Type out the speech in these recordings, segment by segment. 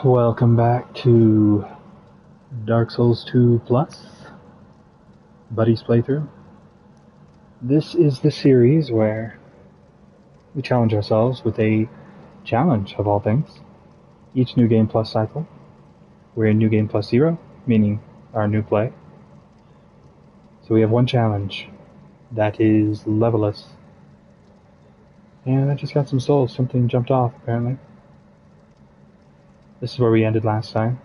Welcome back to Dark Souls 2 Plus, Buddy's Playthrough. This is the series where we challenge ourselves with a challenge of all things. Each New Game Plus cycle, we're in New Game Plus 0, meaning our new play. So we have one challenge, that is Leveless. And I just got some souls, something jumped off apparently. This is where we ended last time.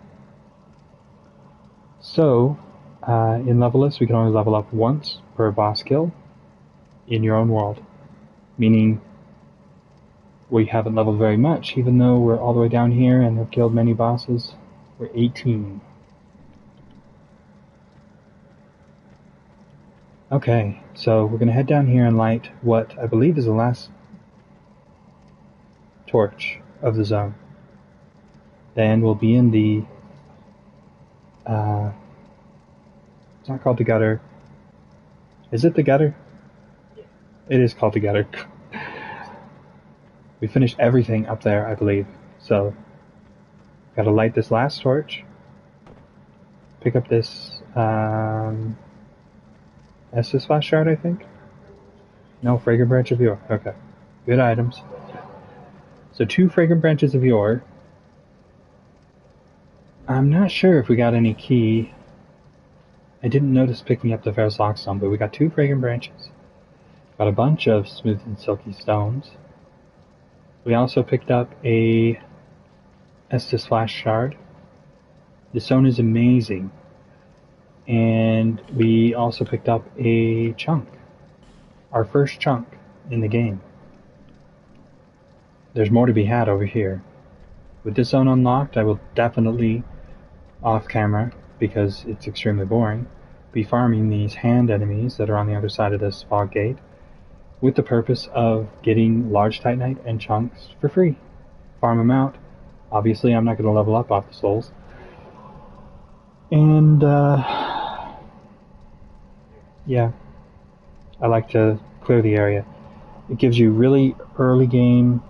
So, in Leveless, we can only level up once per boss kill in your own world. Meaning, we haven't leveled very much, even though we're all the way down here and have killed many bosses. We're 18. Okay, so we're going to head down here and light what I believe is the last torch of the zone. Then we'll be in the it's not called the gutter. Is it the gutter? Yeah. It is called the gutter. We finished everything up there, I believe. So, gotta light this last torch. Pick up this Estus Flash Shard, I think? No, Fragrant Branch of Yore. Okay. Good items. So 2 Fragrant Branches of Yore. I'm not sure if we got any key. I didn't notice picking up the Ferrous Lockstone, but we got 2 Fragrant Branches. Got a bunch of Smooth and Silky Stones. We also picked up a Estus Flash Shard. The stone is amazing. And we also picked up a chunk. Our first chunk in the game. There's more to be had over here. With this zone unlocked, I will definitely, off camera, because it's extremely boring, be farming these hand enemies that are on the other side of this fog gate with the purpose of getting large titanite and chunks for free. Farm them out. Obviously, I'm not going to level up off the souls. And, yeah, I like to clear the area. It gives you really early game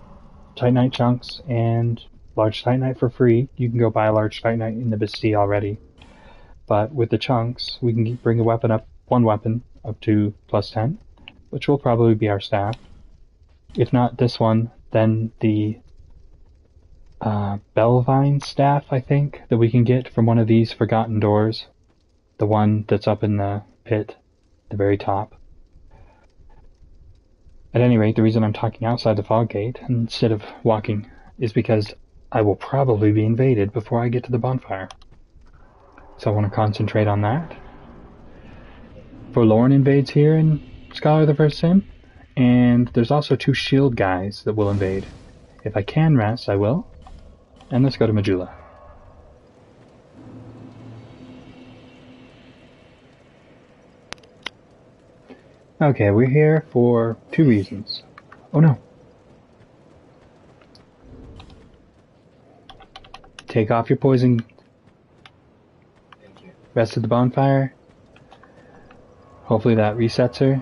titanite chunks and large titanite for free. You can go buy a large titanite in the Bastille already. But with the chunks, we can bring a weapon up, one weapon, up to plus 10, which will probably be our staff. If not this one, then the Bellvine staff, I think, that we can get from one of these Forgotten Doors. The one that's up in the pit, the very top. At any rate, the reason I'm talking outside the fog gate instead of walking is because I will probably be invaded before I get to the bonfire. So I want to concentrate on that. Forlorn invades here in Scholar of the First Sin, and there's also 2 shield guys that will invade. If I can rest, I will. And let's go to Majula. Okay, we're here for 2 reasons. Oh no. Take off your poison. Rest at the bonfire. Hopefully that resets her.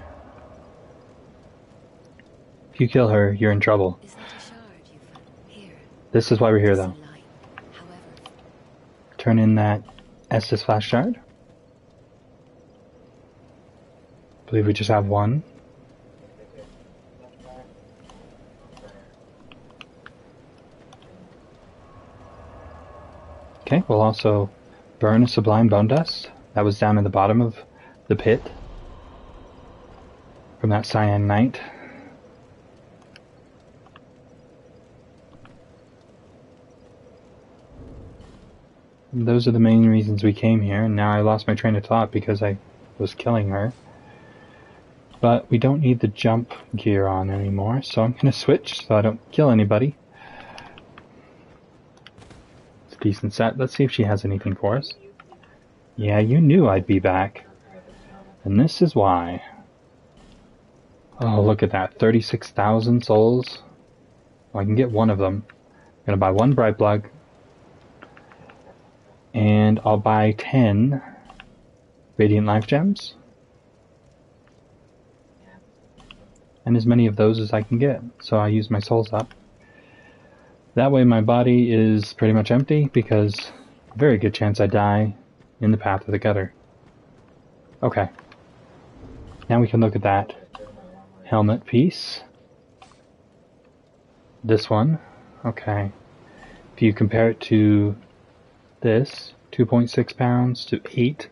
If you kill her, you're in trouble. This is why we're here, though. Turn in that Estus Flash Shard. I believe we just have one. Okay, we'll also burn a Sublime Bone Dust. That was down in the bottom of the pit. From that Cyan Knight. Those are the main reasons we came here, and now I lost my train of thought because I was killing her. But we don't need the jump gear on anymore, so I'm going to switch so I don't kill anybody. It's a decent set. Let's see if she has anything for us. Yeah, you knew I'd be back. And this is why. Oh, look at that. 36,000 souls. Well, I can get one of them. I'm going to buy 1 Bright Plug. And I'll buy 10 Radiant Life Gems. And as many of those as I can get. So I use my souls up. That way my body is pretty much empty, because very good chance I die in the path of the gutter. Okay. Now we can look at that helmet piece. This one. Okay. If you compare it to this, 2.6 pounds to 8,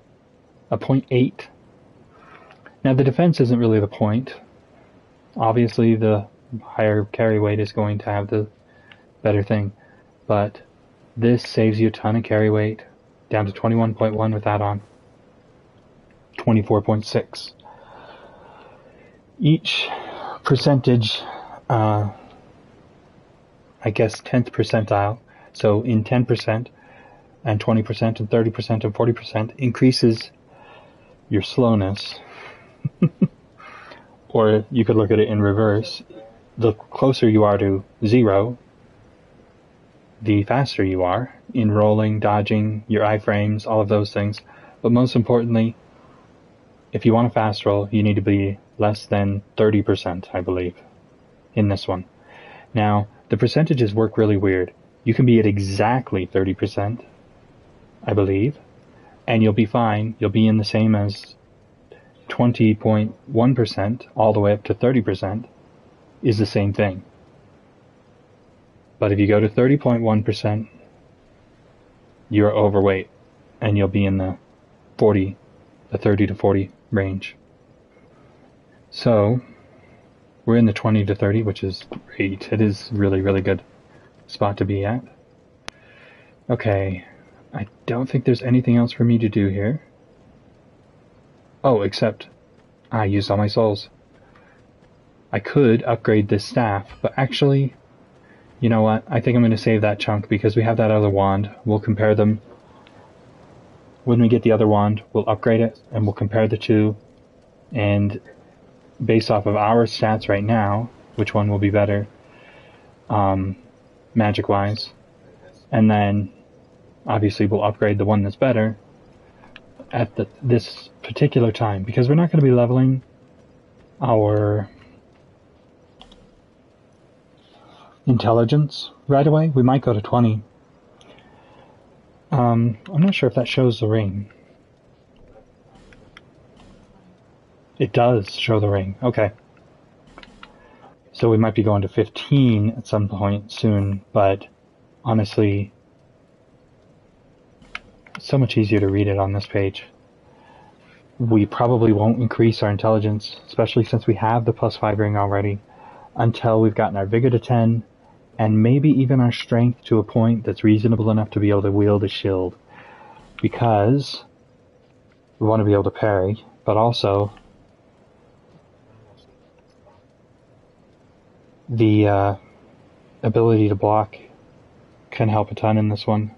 a 0.8. Now the defense isn't really the point. Obviously the higher carry weight is going to have the better thing, but this saves you a ton of carry weight, down to 21.1 with that on, 24.6. Each percentage, I guess 10th percentile, so in 10% and 20% and 30% and 40% increases your slowness. Or you could look at it in reverse. The closer you are to 0, the faster you are in rolling, dodging, your iframes, all of those things. But most importantly, if you want a fast roll, you need to be less than 30%, I believe, in this one. Now, the percentages work really weird. You can be at exactly 30%, I believe, and you'll be fine. You'll be in the same as 20.1% all the way up to 30% is the same thing. But if you go to 30.1%, you're overweight, and you'll be in the 30 to 40 range. So, we're in the 20 to 30, which is great. It is really, really good spot to be at. Okay, I don't think there's anything else for me to do here. Oh, except I used all my souls. I could upgrade this staff, but actually, you know what? I think I'm going to save that chunk because we have that other wand. We'll compare them. When we get the other wand, we'll upgrade it and we'll compare the two. And based off of our stats right now, which one will be better, magic-wise. And then, obviously, we'll upgrade the one that's better at this particular time, because we're not going to be leveling our intelligence right away. We might go to 20. I'm not sure if that shows the ring. It does show the ring. Okay. So we might be going to 15 at some point soon, but honestly, it's so much easier to read it on this page. We probably won't increase our intelligence, especially since we have the +5 ring already, until we've gotten our vigor to 10, and maybe even our strength to a point that's reasonable enough to be able to wield a shield. Because we want to be able to parry, but also the ability to block can help a ton in this one.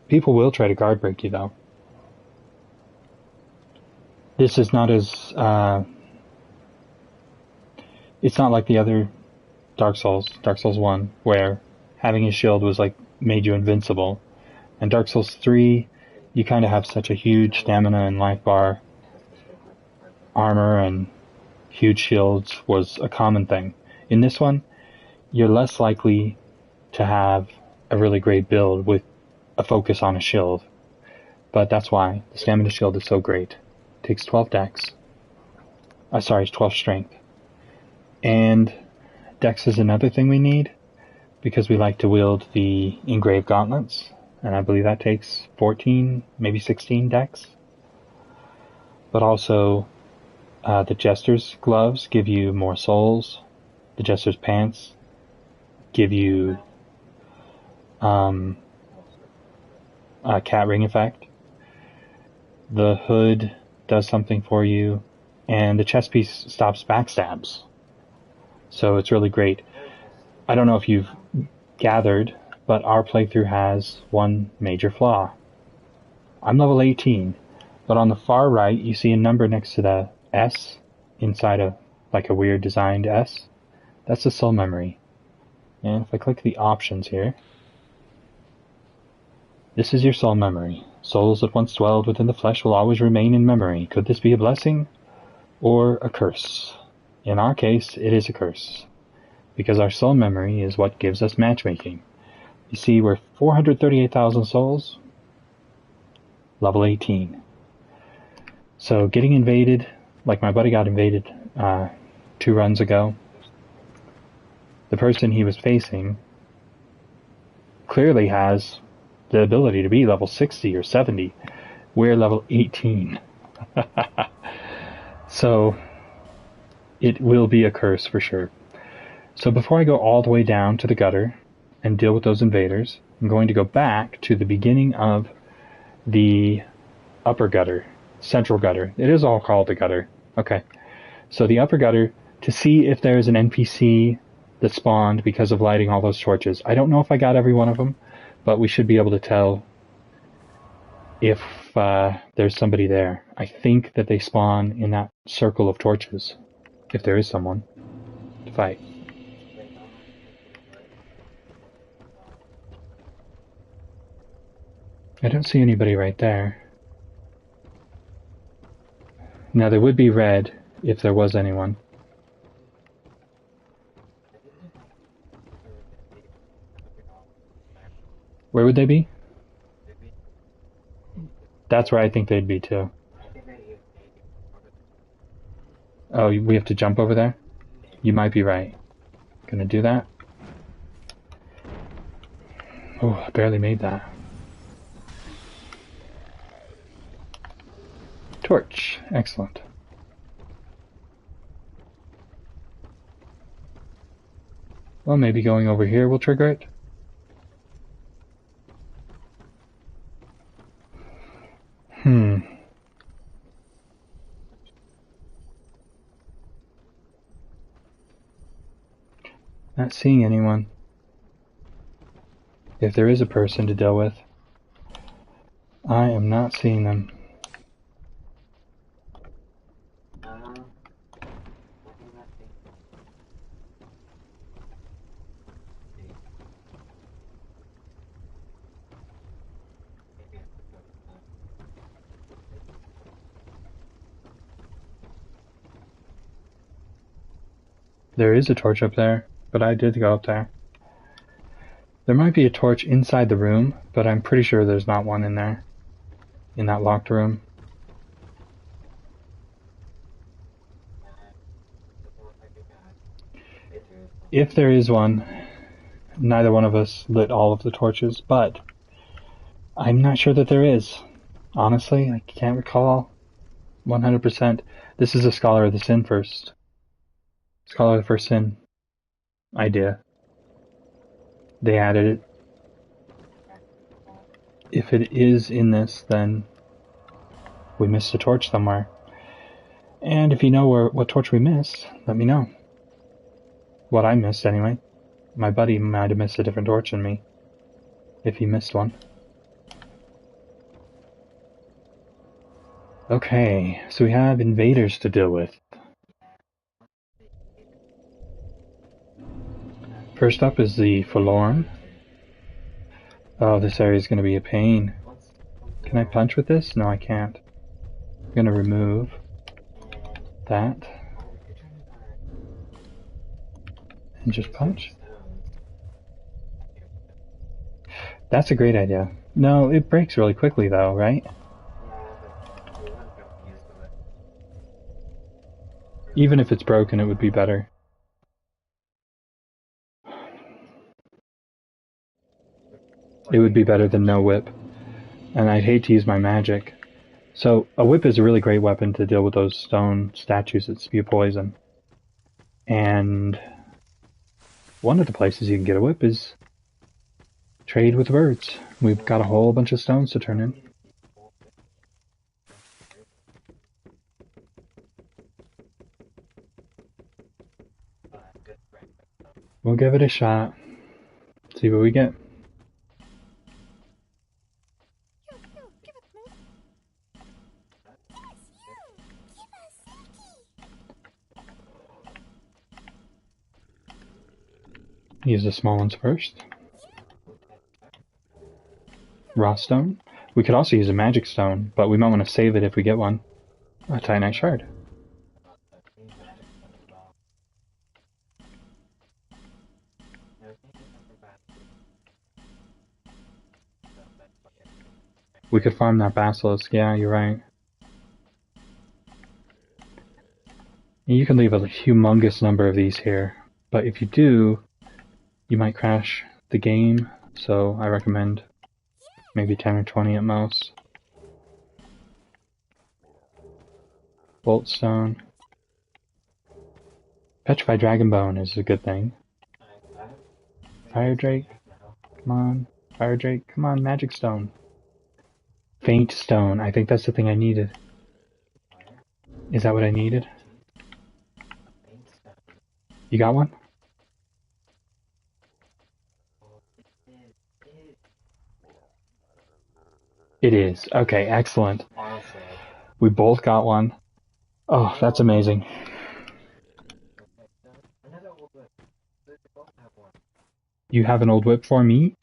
People will try to guard break you, though. This is not as... it's not like the other Dark Souls 1, where having a shield was like made you invincible. And Dark Souls 3, you kind of have such a huge stamina and life bar. Armor and huge shields was a common thing. In this one, you're less likely to have a really great build with a focus on a shield. But that's why the stamina shield is so great. It takes 12 dex. Sorry, 12 strength. And dex is another thing we need, because we like to wield the engraved gauntlets, and I believe that takes 14, maybe 16 dex. But also, the Jester's gloves give you more souls. The Jester's pants give you a cat ring effect. The hood does something for you, and the chest piece stops backstabs. So it's really great. I don't know if you've gathered, but our playthrough has one major flaw. I'm level 18, but on the far right you see a number next to the S inside of like a weird designed S. That's the soul memory. And if I click the options here, this is your soul memory. Souls that once dwelled within the flesh will always remain in memory. Could this be a blessing or a curse? In our case, it is a curse, because our soul memory is what gives us matchmaking. You see, we're 438,000 souls, level 18. So getting invaded, like my buddy got invaded 2 runs ago, the person he was facing clearly has the ability to be level 60 or 70. We're level 18. So it will be a curse for sure. So before I go all the way down to the gutter and deal with those invaders, I'm going to go back to the beginning of the upper gutter, central gutter. It is all called the gutter. Okay. So the upper gutter, to see if there's an NPC that spawned because of lighting all those torches. I don't know if I got every one of them, but we should be able to tell if there's somebody there. I think that they spawn in that circle of torches, if there is someone to fight. I don't see anybody right there. Now there would be red if there was anyone. Where would they be? That's where I think they'd be too. Oh, we have to jump over there? You might be right. Gonna do that? Oh, I barely made that. Torch. Excellent. Well, maybe going over here will trigger it. Not seeing anyone. If there is a person to deal with, I am not seeing them. There is a torch up there, but I did go up there. There might be a torch inside the room, but I'm pretty sure there's not one in there. In that locked room. If there is one, neither one of us lit all of the torches, but I'm not sure that there is. Honestly, I can't recall 100%. This is a Scholar of the Sin first. Scholar of the First Sin idea. They added it. If it is in this, then we missed a torch somewhere. And if you know what torch we missed, let me know. What I missed, anyway. My buddy might have missed a different torch than me, if he missed one. Okay, so we have invaders to deal with. First up is the Forlorn. Oh, this area is going to be a pain. Can I punch with this? No, I can't. I'm going to remove that. And just punch. That's a great idea. No, it breaks really quickly though, right? Even if it's broken, it would be better. It would be better than no whip. And I'd hate to use my magic. So, a whip is a really great weapon to deal with those stone statues that spew poison. And one of the places you can get a whip is trade with the birds. We've got a whole bunch of stones to turn in. We'll give it a shot. See what we get. Use the small ones first. Raw stone. We could also use a magic stone, but we might want to save it if we get one. A Titanite shard. We could farm that basilisk. Yeah, you're right. And you can leave a humongous number of these here, but if you do, you might crash the game, so I recommend maybe 10 or 20 at most. Boltstone. Petrified Dragonbone is a good thing. Fire Drake, come on. Fire Drake, come on. Magic Stone. Faint Stone, I think that's the thing I needed. Is that what I needed? You got one? It is. Okay, excellent. We both got one. Oh, that's amazing. You have an old whip for me?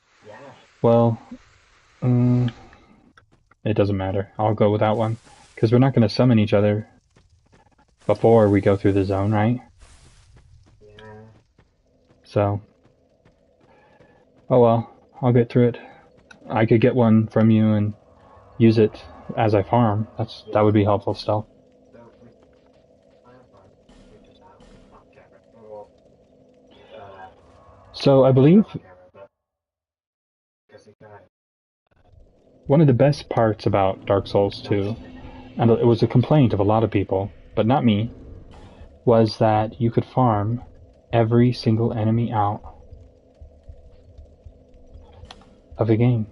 Well, it doesn't matter. I'll go without one. Because we're not going to summon each other before we go through the zone, right? So, oh well, I'll get through it. I could get one from you and use it as I farm. That would be helpful still. So I believe one of the best parts about Dark Souls 2, and it was a complaint of a lot of people, but not me, was that you could farm every single enemy out of the game.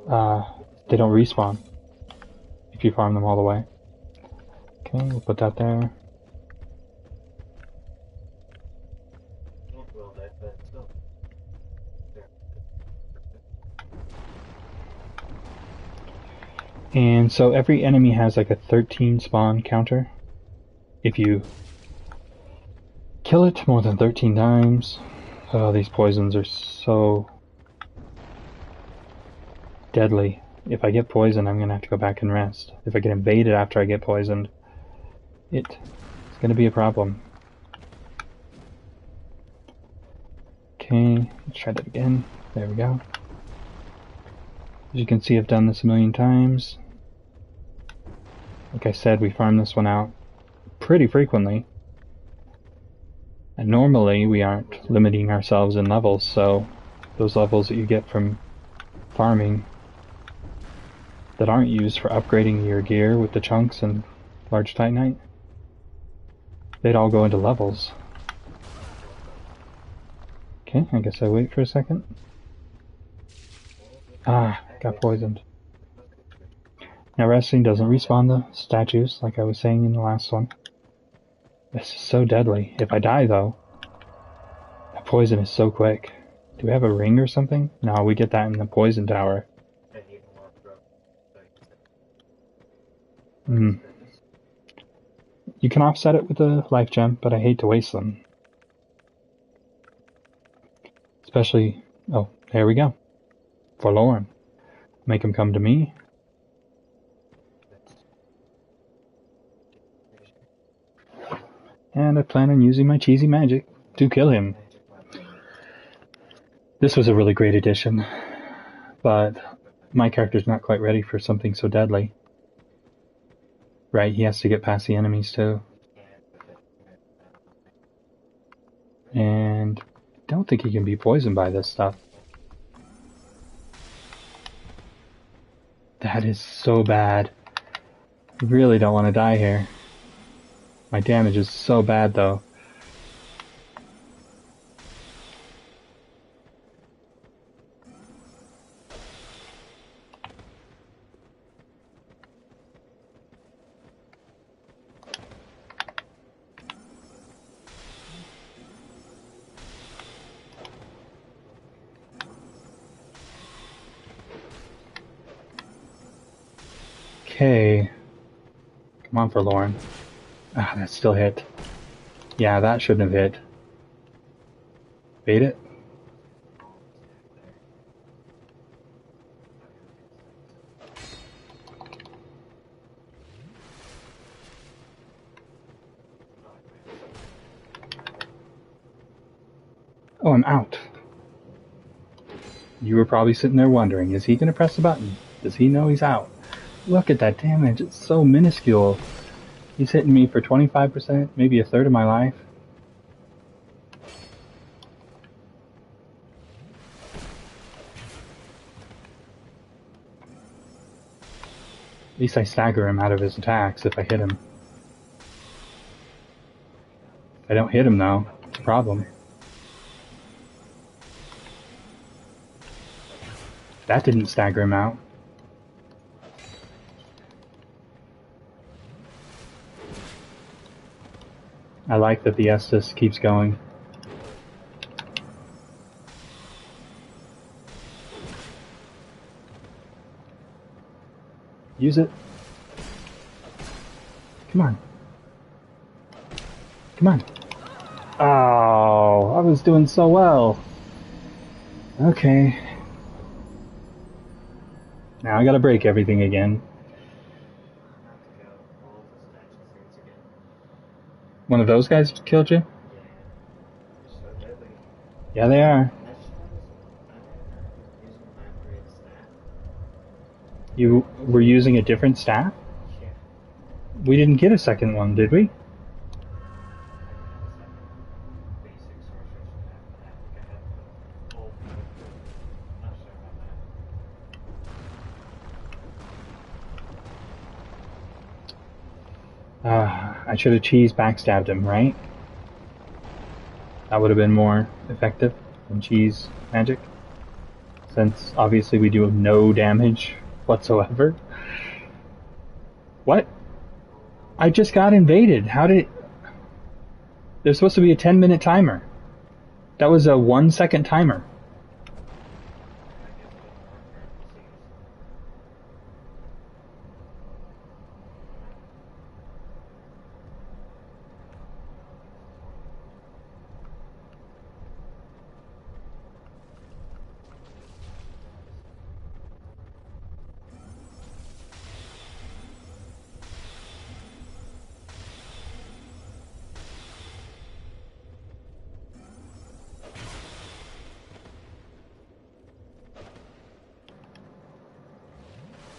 They don't respawn if you farm them all the way. Okay, we'll put that there. And so every enemy has like a 13 spawn counter. If you kill it more than 13 times, oh, these poisons are so deadly. If I get poisoned, I'm gonna have to go back and rest. If I get invaded after I get poisoned, it's gonna be a problem. Okay, let's try that again. There we go. As you can see, I've done this a million times. Like I said, we farm this one out pretty frequently. And normally we aren't limiting ourselves in levels, so those levels that you get from farming that aren't used for upgrading your gear with the chunks and large titanite, they'd all go into levels. Okay, I guess I wait for a second. Ah, got poisoned. Now resting doesn't respawn the statues, like I was saying in the last one. This is so deadly. If I die though, that poison is so quick. Do we have a ring or something? No, we get that in the poison tower. You can offset it with a life gem, but I hate to waste them. Especially, oh, there we go. Forlorn. Make him come to me. And I plan on using my cheesy magic to kill him. This was a really great addition, but my character's not quite ready for something so deadly. Right, he has to get past the enemies too. And I don't think he can be poisoned by this stuff. That is so bad. I really don't want to die here. My damage is so bad though. Okay. Come on, Forlorn. Ah, that still hit. Yeah, that shouldn't have hit. Bait it? Oh, I'm out. You were probably sitting there wondering, is he going to press the button? Does he know he's out? Look at that damage. It's so minuscule. He's hitting me for 25%, maybe a third of my life. At least I stagger him out of his attacks if I hit him. If I don't hit him, though, it's a problem. That didn't stagger him out. I like that the Estus keeps going. Use it. Come on. Come on. Oh, I was doing so well. Okay. Now I gotta break everything again. One of those guys killed you? Yeah, they are. You were using a different staff? We didn't get a second one, did we? I should have cheese backstabbed him, right? That would have been more effective than cheese magic. Since obviously we do no damage whatsoever. What? I just got invaded. How did... There's supposed to be a 10-minute timer. That was a 1-second timer.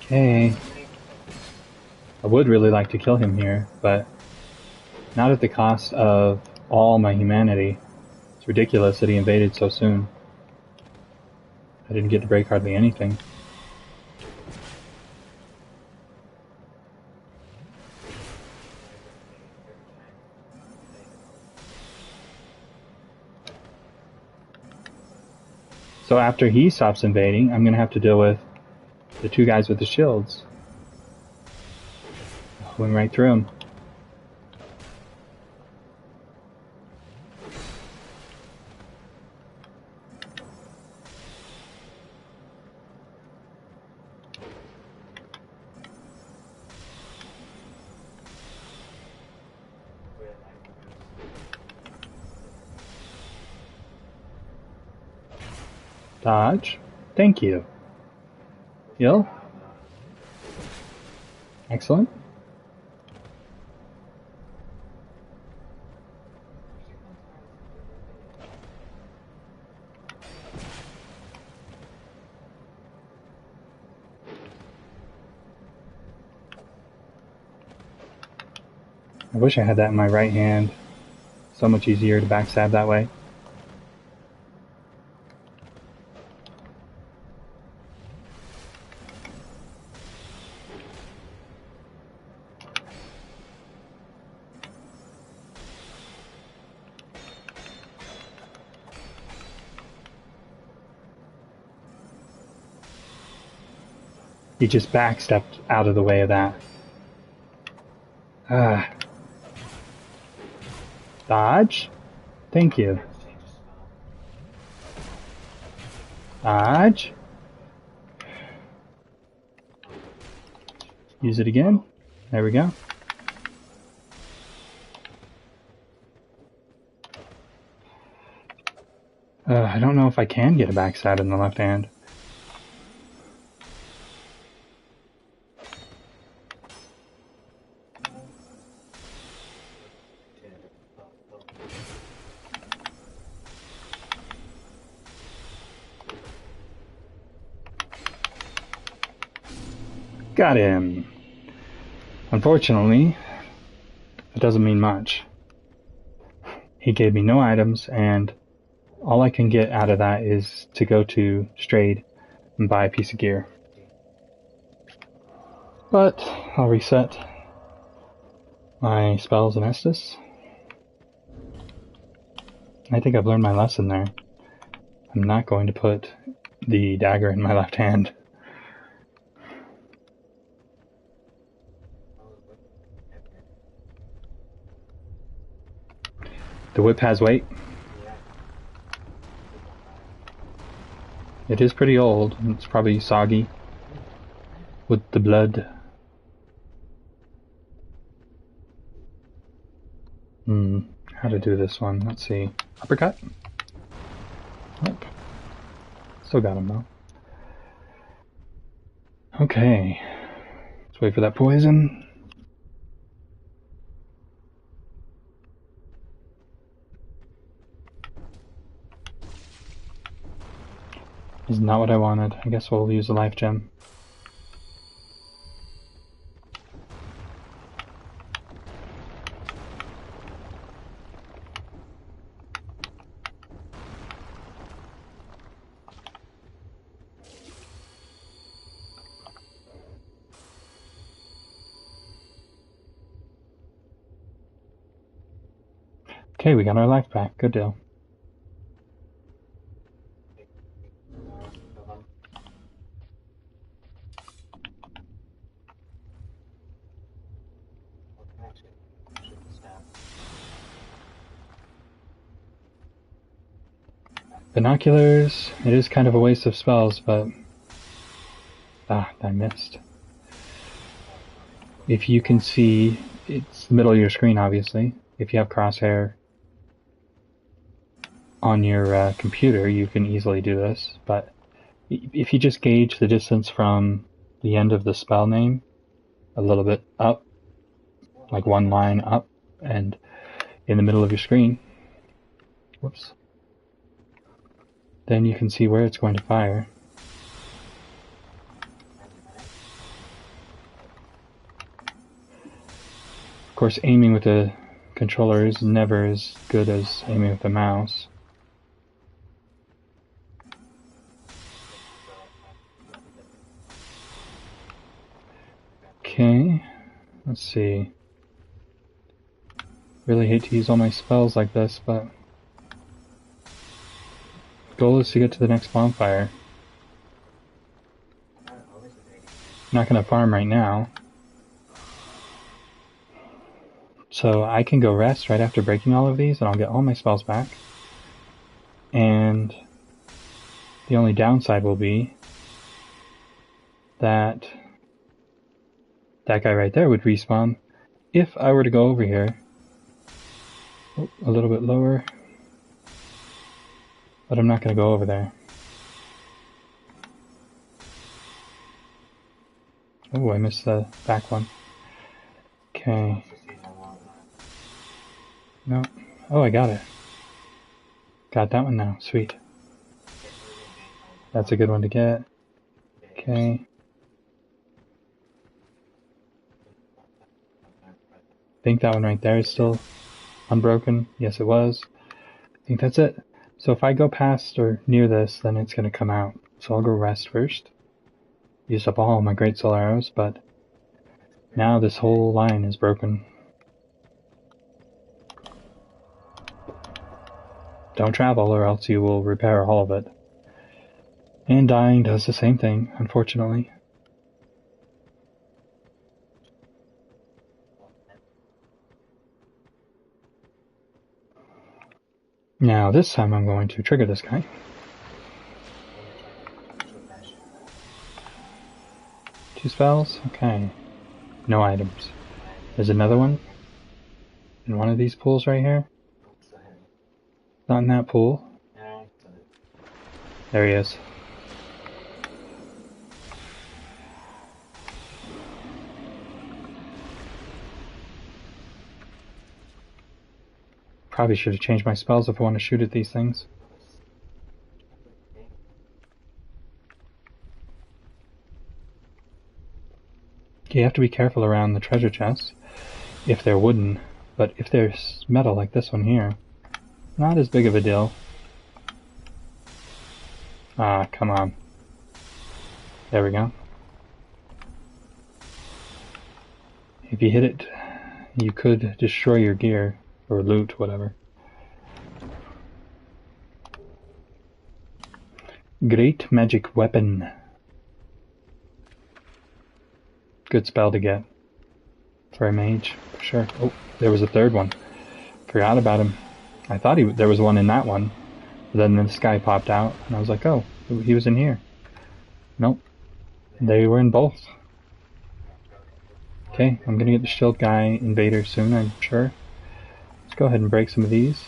Okay. I would really like to kill him here, but not at the cost of all my humanity. It's ridiculous that he invaded so soon. I didn't get to break hardly anything. So after he stops invading, I'm going to have to deal with the two guys with the shields. Went right through him. Dodge. Thank you. Heal. Excellent. I wish I had that in my right hand. So much easier to backstab that way. He just backstepped out of the way of that. Dodge. Thank you. Dodge. Use it again. There we go. I don't know if I can get a backstab in the left hand. Got him! Unfortunately, it doesn't mean much. He gave me no items, and all I can get out of that is to go to Strayed and buy a piece of gear. But I'll reset my spells in Estus. I think I've learned my lesson there. I'm not going to put the dagger in my left hand. The whip has weight. It is pretty old. It's probably soggy with the blood. How to do this one? Let's see. Uppercut? Nope. Still got him though. Okay. Let's wait for that poison. Is not what I wanted. I guess we'll use a life gem. Okay, we got our life back. Good deal. Binoculars. It is kind of a waste of spells, but... I missed. If you can see, it's the middle of your screen, obviously. If you have crosshair on your computer, you can easily do this, but if you just gauge the distance from the end of the spell name a little bit up, like one line up, and in the middle of your screen, whoops, then you can see where it's going to fire. Of course, aiming with the controller is never as good as aiming with the mouse. Okay, let's see. Really hate to use all my spells like this, but the goal is to get to the next bonfire. I'm not going to farm right now, so I can go rest right after breaking all of these and I'll get all my spells back. And the only downside will be that that guy right there would respawn if I were to go over here. Oh, a little bit lower, but I'm not going to go over there. Oh, I missed the back one. Okay. No. Oh, I got it. Got that one now. Sweet. That's a good one to get. Okay. I think that one right there is still unbroken. Yes, it was. I think that's it. So if I go past or near this, then it's going to come out. So I'll go rest first. Use up all my great soul arrows, but now this whole line is broken. Don't travel or else you will repair all of it. And dying does the same thing, unfortunately. Now this time I'm going to trigger this guy. Two spells? Okay. No items. There's another one in one of these pools right here. Not in that pool. There he is. Probably should have changed my spells if I want to shoot at these things. You have to be careful around the treasure chests if they're wooden, but if they're metal like this one here, not as big of a deal. Ah, come on. There we go. If you hit it, you could destroy your gear, or loot, whatever. Great magic weapon. Good spell to get. For a mage, for sure. Oh, there was a third one. Forgot about him. I thought there was one in that one. But then this guy popped out, and I was like, oh, he was in here. Nope. They were in both. Okay, I'm gonna get the shield guy invader soon, I'm sure. Let's go ahead and break some of these.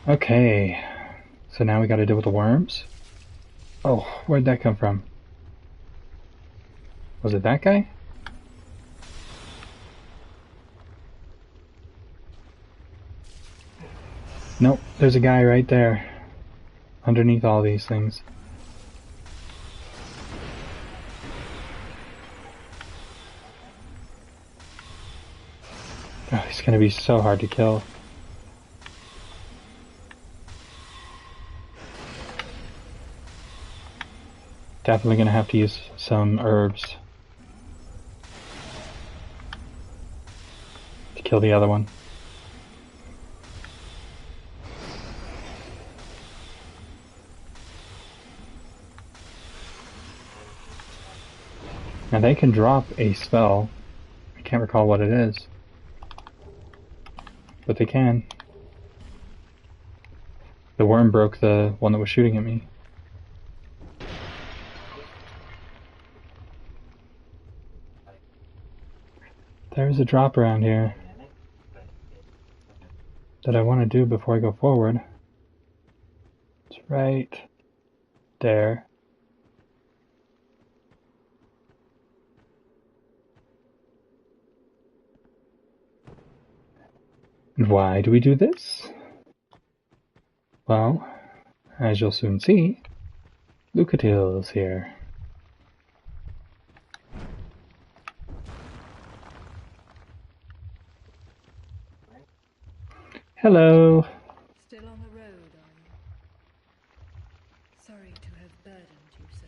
Okay, so now we gotta deal with the worms. Oh, where'd that come from? Was it that guy? Nope, there's a guy right there. Underneath all these things. Oh, he's gonna be so hard to kill. Definitely gonna have to use some herbs to kill the other one. Now they can drop a spell. I can't recall what it is, but they can. The worm broke the one that was shooting at me. There's a drop around here that I want to do before I go forward. It's right there. And why do we do this? Well, as you'll soon see, Lucatiel's here. Hello. Still on the road, are you? Sorry to have burdened you so.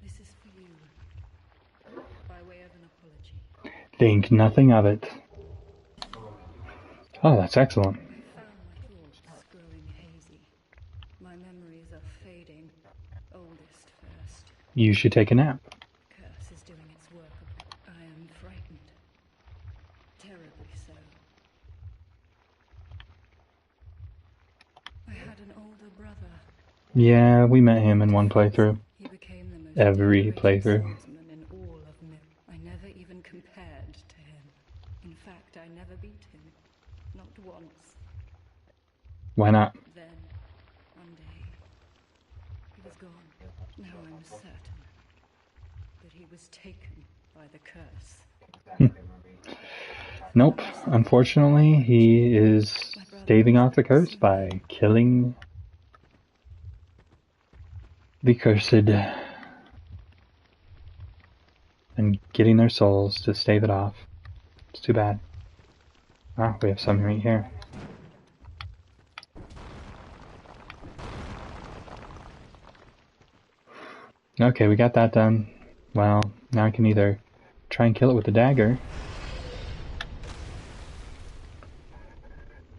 This is for you, by way of an apology. Think nothing of it. Oh, that's excellent. I found my thoughts growing hazy. My memories are fading. Oldest first. You should take a nap. Curse is doing its work. I am frightened. Terribly so. I had an older brother. Yeah, we met him in one playthrough. He became the most Every decorated playthrough. swordsman in all of Myth. I never even compared to him. In fact, I never beat him. Not once. Why not? Then, one day, he was gone. Now I'm certain that he was taken by the curse. Nope. Unfortunately, he is staving off the curse by killing the cursed and getting their souls to stave it off. It's too bad. Ah, we have some right here. Okay, we got that done. Well, now I can either try and kill it with the dagger.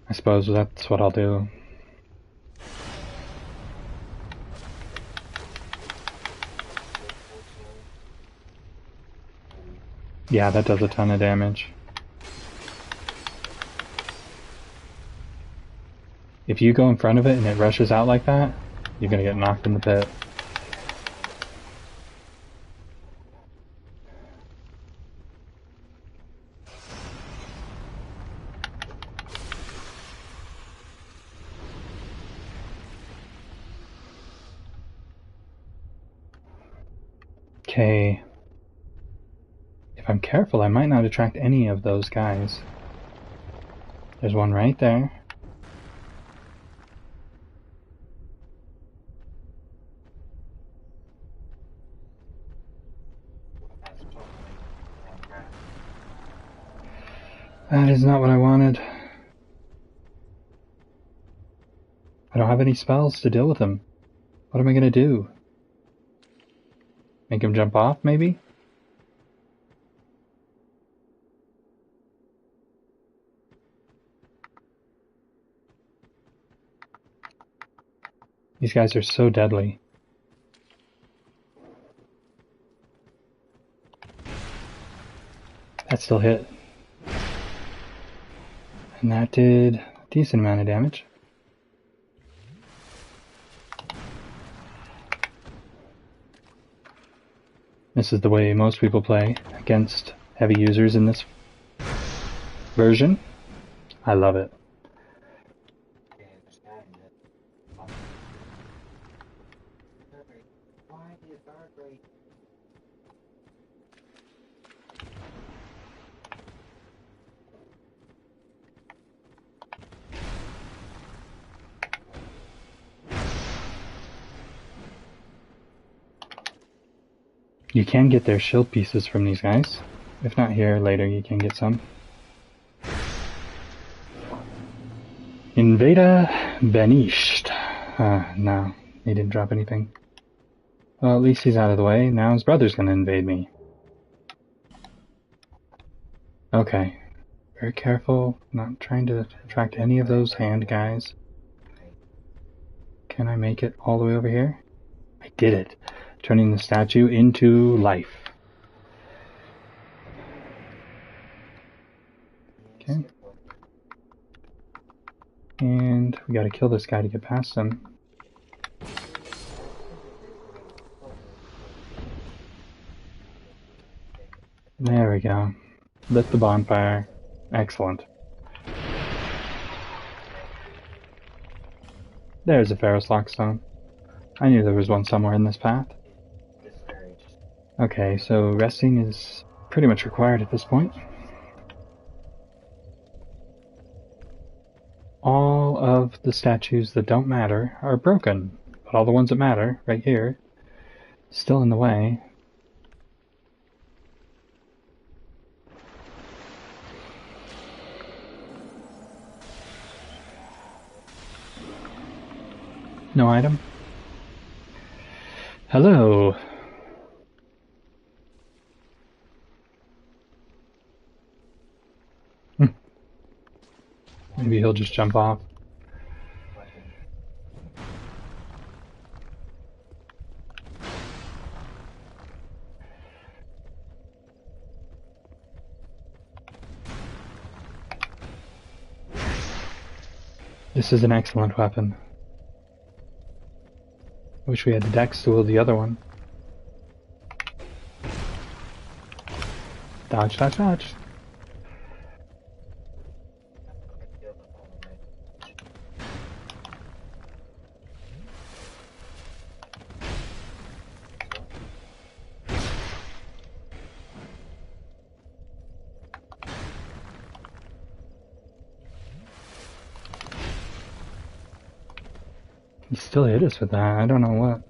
I suppose that's what I'll do. Yeah, that does a ton of damage. If you go in front of it and it rushes out like that, you're gonna get knocked in the pit. Okay. If I'm careful, I might not attract any of those guys. There's one right there. That is not what I wanted. I don't have any spells to deal with him. What am I gonna do? Make him jump off, maybe? These guys are so deadly. That still hit. And that did a decent amount of damage. This is the way most people play against heavy users in this version. I love it. You can get their shield pieces from these guys. If not here, later you can get some. Invada Banished. No, he didn't drop anything. Well, at least he's out of the way. Now his brother's gonna invade me. Okay. Very careful, not trying to attract any of those hand guys. Can I make it all the way over here? I did it. Turning the statue into life. Okay. And we gotta kill this guy to get past him. There we go. Lit the bonfire. Excellent. There's a Pharos Lockstone. I knew there was one somewhere in this path. Okay, so resting is pretty much required at this point. All of the statues that don't matter are broken, but all the ones that matter, right here, still in the way. No item? Hello! Maybe he'll just jump off. This is an excellent weapon. I wish we had the dex to wield the other one. Dodge, dodge, dodge. He still hit us with that. I don't know what's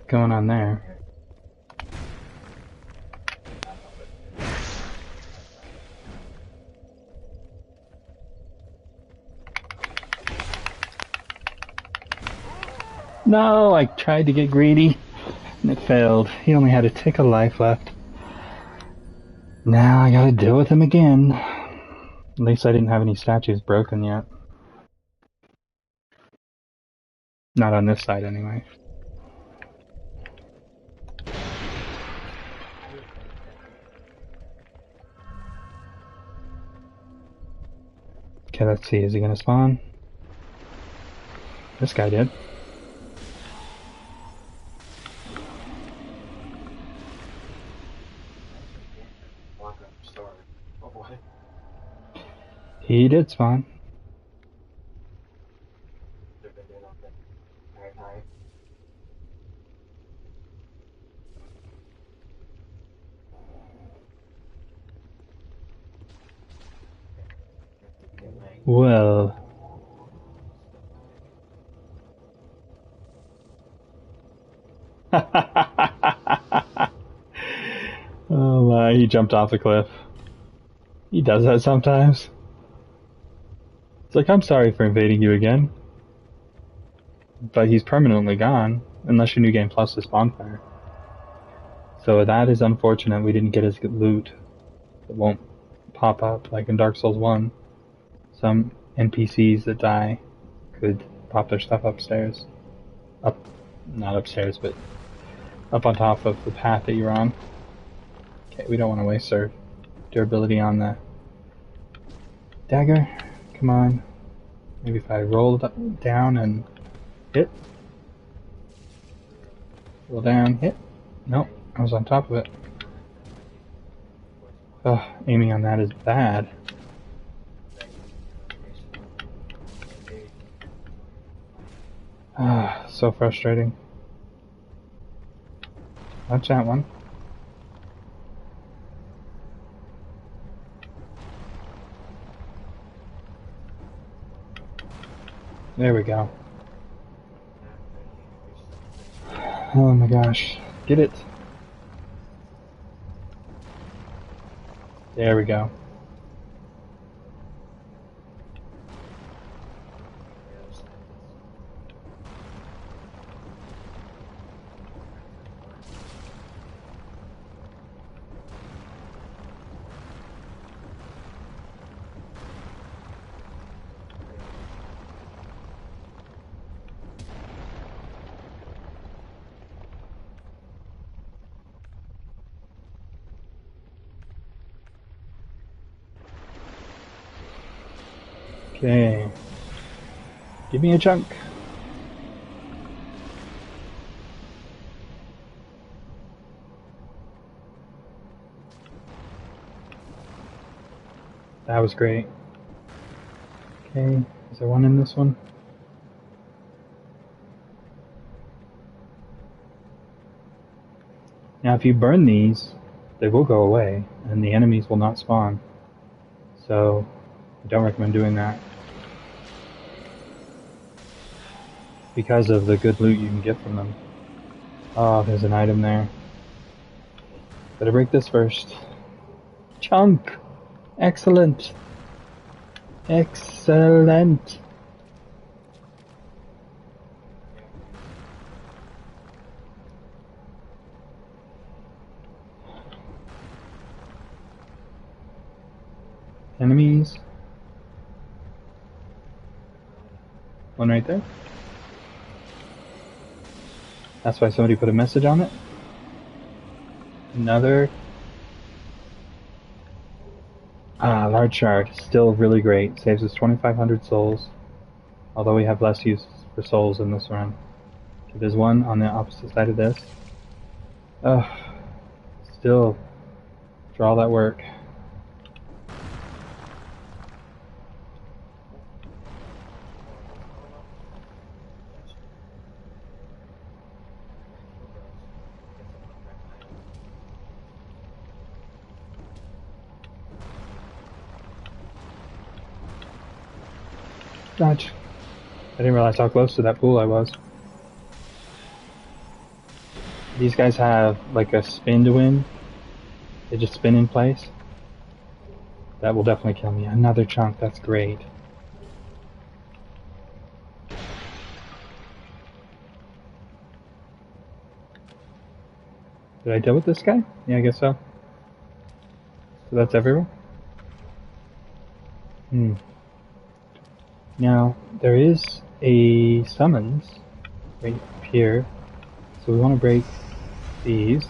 going on there. No, I tried to get greedy and it failed. He only had a tick of life left. Now I gotta deal with him again. At least I didn't have any statues broken yet. Not on this side, anyway. Okay, let's see. Is he gonna spawn? This guy did. He did spawn. Well. Oh my, he jumped off the cliff. He does that sometimes. It's like, I'm sorry for invading you again. But he's permanently gone, unless your New Game Plus is Bonfire. So that is unfortunate we didn't get his loot. It won't pop up like in Dark Souls 1. Some NPCs that die could pop their stuff upstairs. Up, not upstairs, but up on top of the path that you're on. Okay, we don't want to waste our durability on the dagger. Come on. Maybe if I roll down and hit. Roll down, hit. Nope, I was on top of it. Ugh, aiming on that is bad. Ah, so frustrating. Watch that one. There we go. Oh my gosh. Get it. There we go. Okay. Give me a chunk. That was great. Okay, is there one in this one? Now if you burn these, they will go away, and the enemies will not spawn. So, I don't recommend doing that. Because of the good loot you can get from them. Oh, there's an item there. Better break this first. Chunk! Excellent! Excellent! Enemies. One right there. That's why somebody put a message on it. Another. Large shard. Still really great. Saves us 2,500 souls. Although we have less use for souls in this run. Okay, there's one on the opposite side of this. Still. For all that work. Dodge. I didn't realize how close to that pool I was. These guys have like a spin to win. They just spin in place. That will definitely kill me. Another chunk, that's great. Did I deal with this guy? Yeah, I guess so. So that's everyone? Now, there is a summons right here. So we want to break these.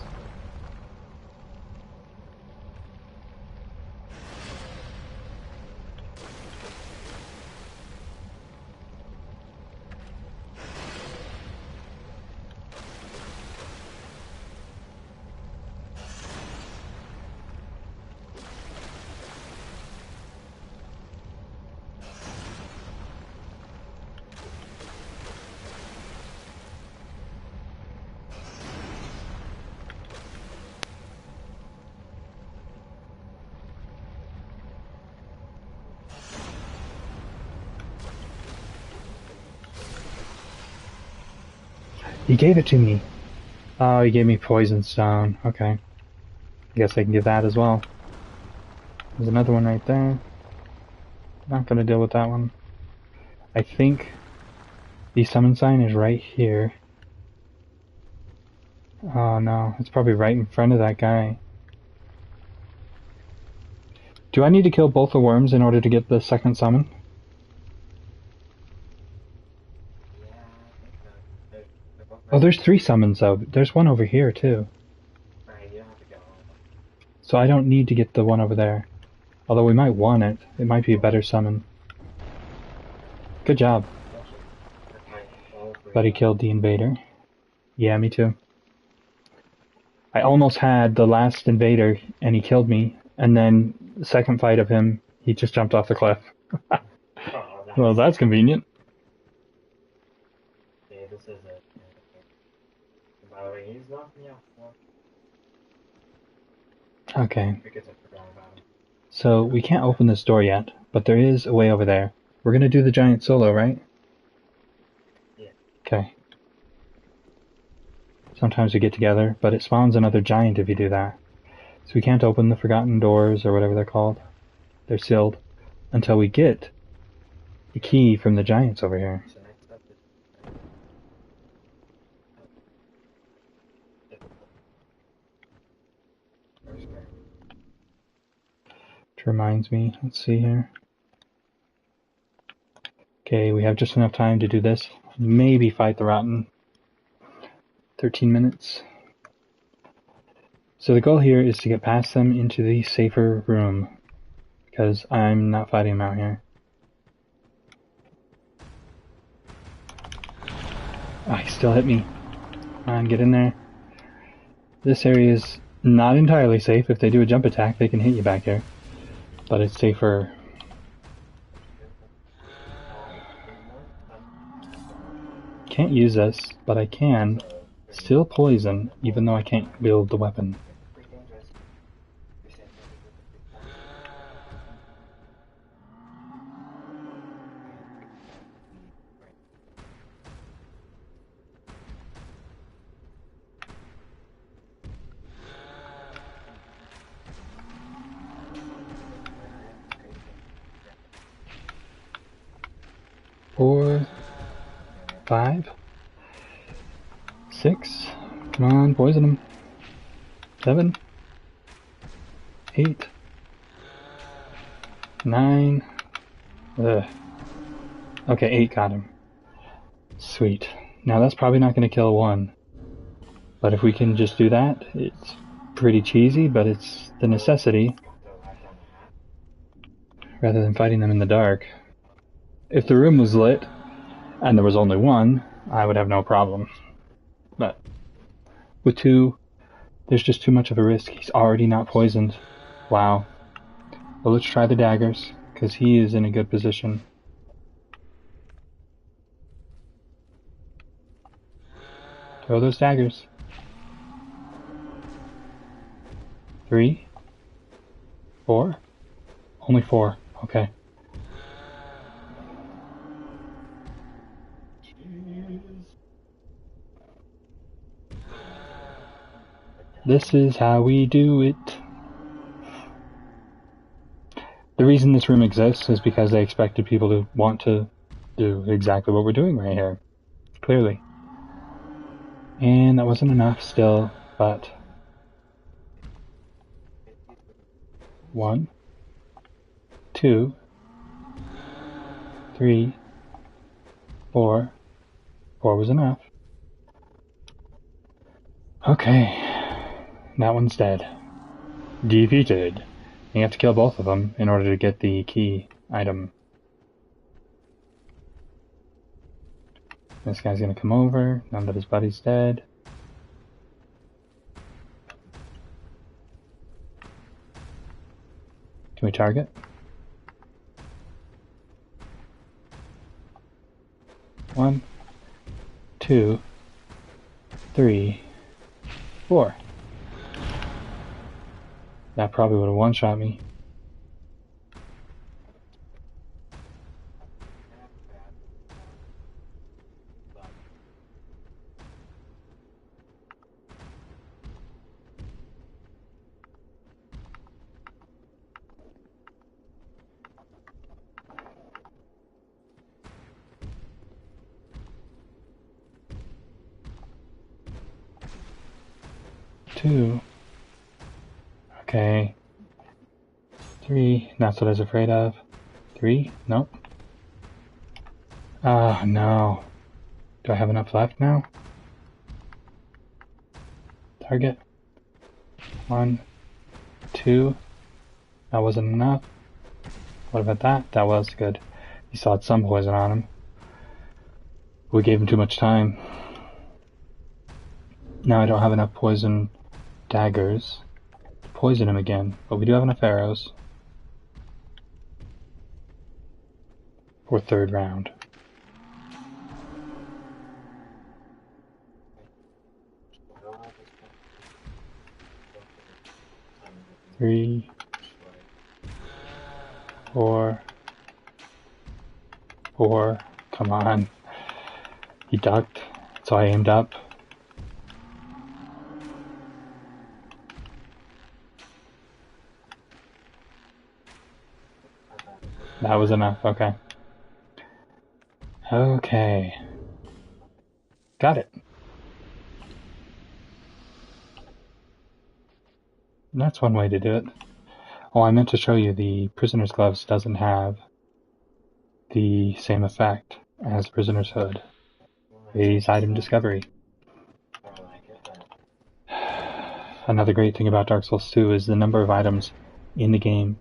He gave it to me. Oh, he gave me poison stone. Okay. I guess I can get that as well. There's another one right there. Not gonna deal with that one. I think the summon sign is right here. Oh no, it's probably right in front of that guy. Do I need to kill both the worms in order to get the second summon? Oh, there's 3 summons though. There's one over here too. So I don't need to get the one over there. Although we might want it. It might be a better summon. Good job. But he killed the invader. Yeah, me too. I almost had the last invader and he killed me. And then the second fight of him, he just jumped off the cliff. Well, that's convenient. Okay. So we can't open this door yet, but there is a way over there. We're gonna do the giant solo, right? Okay. Sometimes we get together, but it spawns another giant if you do that. So we can't open the forgotten doors, or whatever they're called. They're sealed. Until we get the key from the giants over here. Which reminds me, let's see here. Okay, we have just enough time to do this. Maybe fight the rotten. 13 minutes. So the goal here is to get past them into the safer room. Because I'm not fighting them out here. Oh, he still hit me. Come on, get in there. This area is not entirely safe. If they do a jump attack, they can hit you back here. But it's safer. Can't use this, but I can still poison, even though I can't wield the weapon. Four, 5, 6. Come on, poison him. 7, 8, 9. Ugh. Okay, 8 got him. Sweet. Now that's probably not going to kill one. But if we can just do that, it's pretty cheesy, but it's the necessity. Rather than fighting them in the dark. If the room was lit, and there was only one, I would have no problem. But with 2, there's just too much of a risk. He's already not poisoned. Wow. Well, let's try the daggers, because he is in a good position. Throw those daggers. 3, 4. Only 4. Okay. This is how we do it. The reason this room exists is because they expected people to want to do exactly what we're doing right here. Clearly. And that wasn't enough still, but 1, 2, 3, 4. 4 was enough. Okay. That one's dead. Defeated. You have to kill both of them in order to get the key item. This guy's gonna come over, now that his buddy's dead. Can we target? One, 2, 3, 4. That probably would have one-shot me. 2. Okay. 3. That's what I was afraid of. 3. Nope. Oh, no. Do I have enough left now? Target. 1. 2. That wasn't enough. What about that? That was good. He still had some poison on him. We gave him too much time. Now I don't have enough poison daggers to poison him again, but we do have enough arrows for 3rd round. Three, 4, 4. Come on. He ducked, so I aimed up. That was enough, okay. Okay. Got it. That's one way to do it. Oh, I meant to show you the Prisoner's Gloves doesn't have the same effect as Prisoner's Hood. Raise item discovery. Another great thing about Dark Souls 2 is the number of items in the game,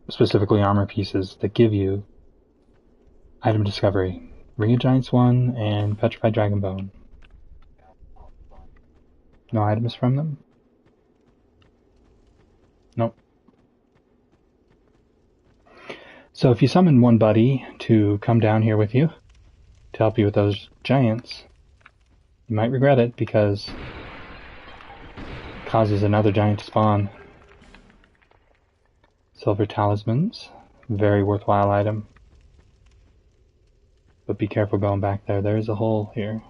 specifically armor pieces, that give you item discovery. Ring of Giants 1 and Petrified Dragon Bone. No items from them? Nope. So if you summon one buddy to come down here with you to help you with those giants, you might regret it because it causes another giant to spawn. Silver talismans, very worthwhile item. But be careful going back there. There is a hole here.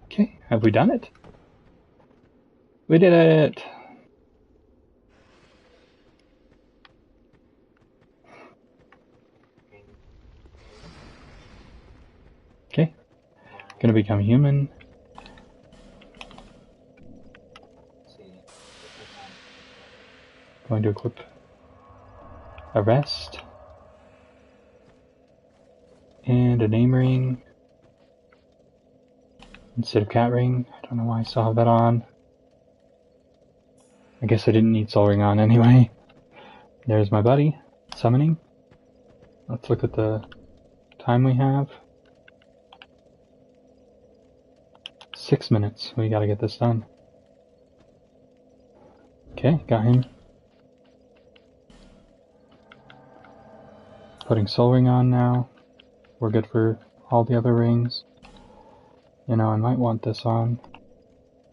Okay, have we done it? We did it! Okay, gonna become human. Going to equip a rest. And a name ring. Instead of cat ring. I don't know why I still have that on. I guess I didn't need soul ring on anyway. There's my buddy, summoning. Let's look at the time we have. 6 minutes. We gotta get this done. Okay, got him. Putting soul ring on now. We're good for all the other rings. You know, I might want this on.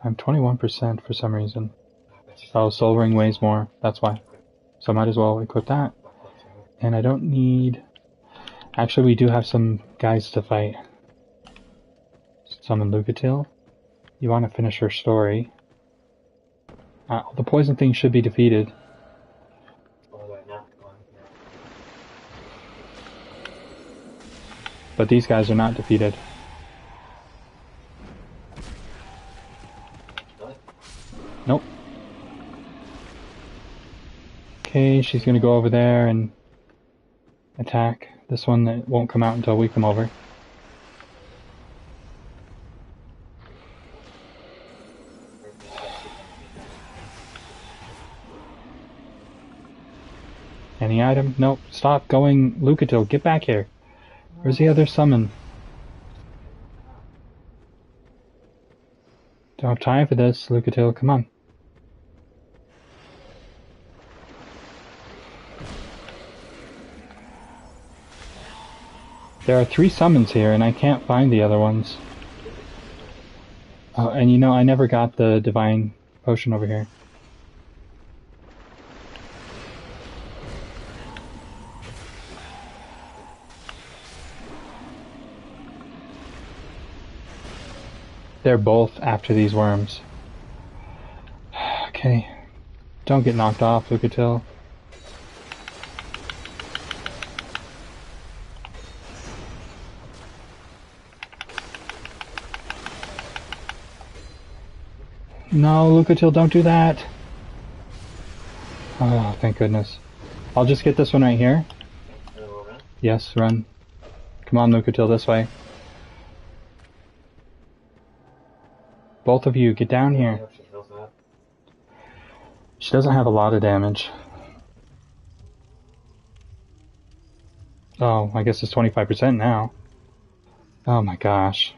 I'm 21% for some reason. Oh, soul ring weighs more. That's why. So I might as well equip that. And I don't need... Actually, we do have some guys to fight. Summon Lucatil. You want to finish her story. The poison thing should be defeated. But these guys are not defeated. Nope. Okay, she's gonna go over there and attack this one that won't come out until we come over. Any item? Nope. Stop going, Lucatil. Get back here. Where's the other summon? Don't have time for this, Lucatil. Come on. There are 3 summons here, and I can't find the other ones. Oh, and you know, I never got the divine potion over here. They're both after these worms. Okay. Don't get knocked off, Lucatil. No, Lucatil, don't do that. Oh, thank goodness. I'll just get this one right here. Yes, run. Come on, Lucatil, this way. Both of you, get down here. She doesn't have a lot of damage. Oh, I guess it's 25% now. Oh my gosh.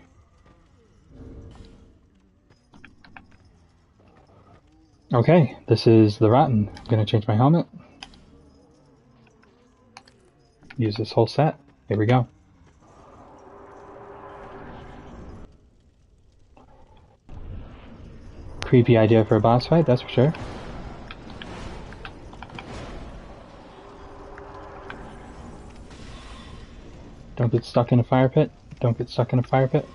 Okay, this is the Rotten. I'm gonna change my helmet. Use this whole set. Here we go. Creepy idea for a boss fight, that's for sure. Don't get stuck in a fire pit. Don't get stuck in a fire pit.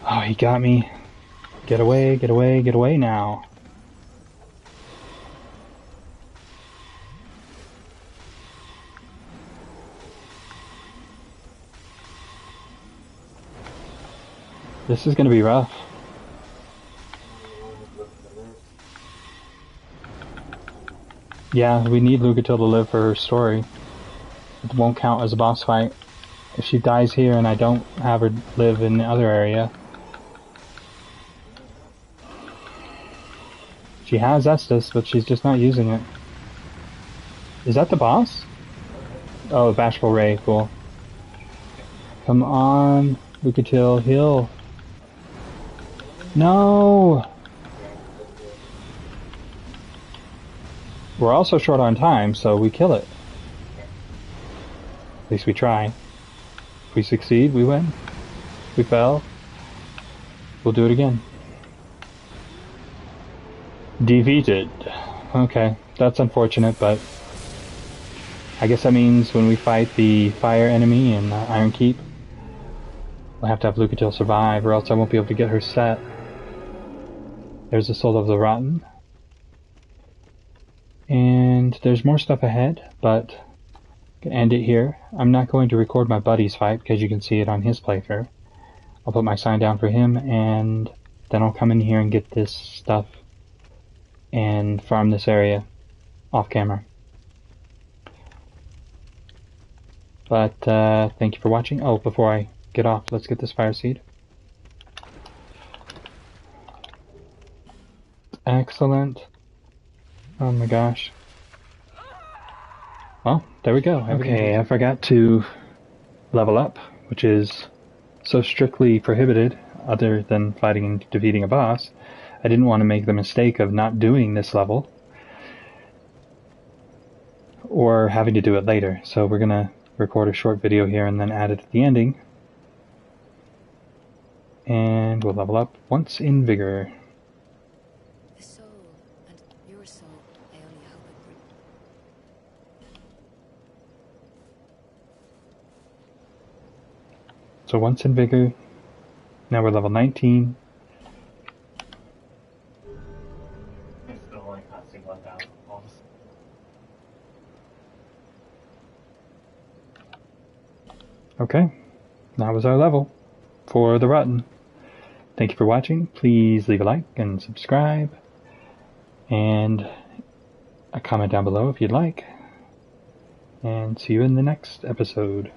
Oh, he got me. Get away, get away, get away now. This is gonna be rough. Yeah, we need Lucatil to live for her story. It won't count as a boss fight. If she dies here and I don't have her live in the other area. She has Estus, but she's just not using it. Is that the boss? Oh, Bashful Ray, cool. Come on, Lucatil, heal. No! We're also short on time, so we kill it. At least we try. If we succeed, we win. If we fail, we'll do it again. Defeated. Okay, that's unfortunate, but I guess that means when we fight the fire enemy in Iron Keep, we'll have to have Lucatil survive, or else I won't be able to get her set. There's the Soul of the Rotten. And there's more stuff ahead, but I'm going to end it here. I'm not going to record my buddy's fight because you can see it on his playthrough. I'll put my sign down for him, and then I'll come in here and get this stuff and farm this area off camera. But thank you for watching. Oh, before I get off, let's get this fire seed. Excellent. Oh my gosh. Well, there we go. Okay, I forgot to level up, which is so strictly prohibited other than fighting and defeating a boss. I didn't want to make the mistake of not doing this level or having to do it later. So we're going to record a short video here and then add it at the ending. And we'll level up once in vigor. The soul and your soul, I only hope it. So once in vigor. Now we're level 19. Okay, that was our level for the Rotten. Thank you for watching. Please leave a like and subscribe. And a comment down below if you'd like. And see you in the next episode.